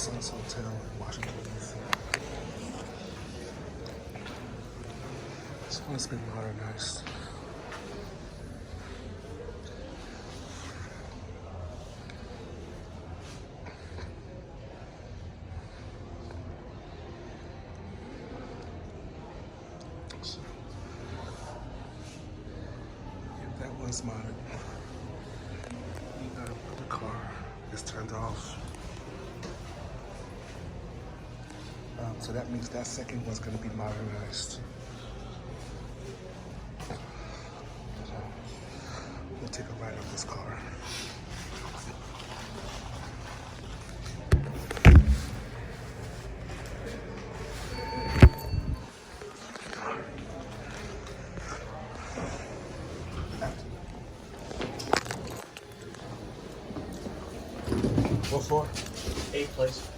Otis Hotel in Washington, D.C. This one's been modernized. Yeah, that one's modern. You got the car is turned off. So that means that second one's going to be modernized. We'll take a ride on this car. What floor? 8th, please.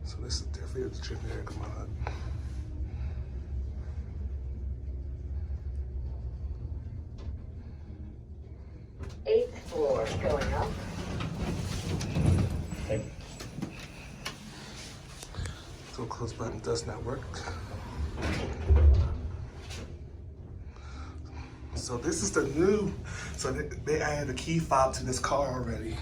So this is definitely a generic mod. Eighth floor going up. Okay. So close button does not work. So this is the new, so they added a key fob to this car already.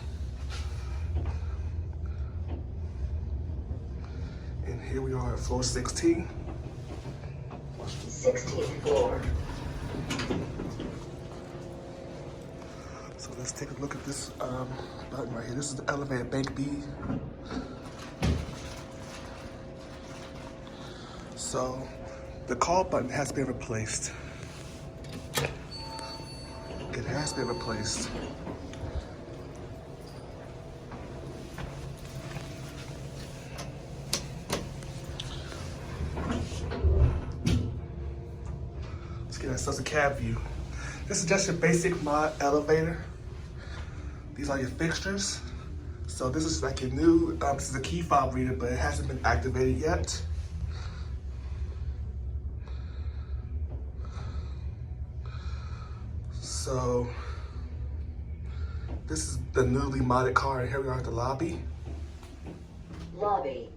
And here we are at floor 16. 16th floor. So let's take a look at this button right here. This is the elevator bank B. So the call button has been replaced. It has been replaced. Let's get ourselves a cab view. This is just your basic mod elevator. These are your fixtures. So this is like your new, this is a key fob reader, but it hasn't been activated yet. So this is the newly modded car, and here we are at the lobby. Lobby.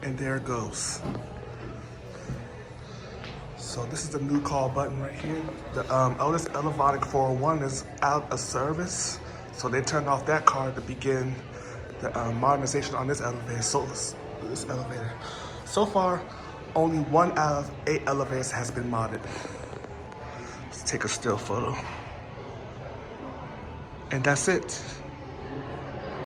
And there it goes. So this is the new call button right here. The Otis Elevonic 401 is out of service. So they turned off that car to begin the modernization on this elevator. So far, only 1 out of 8 elevators has been modded. Let's take a still photo. And that's it.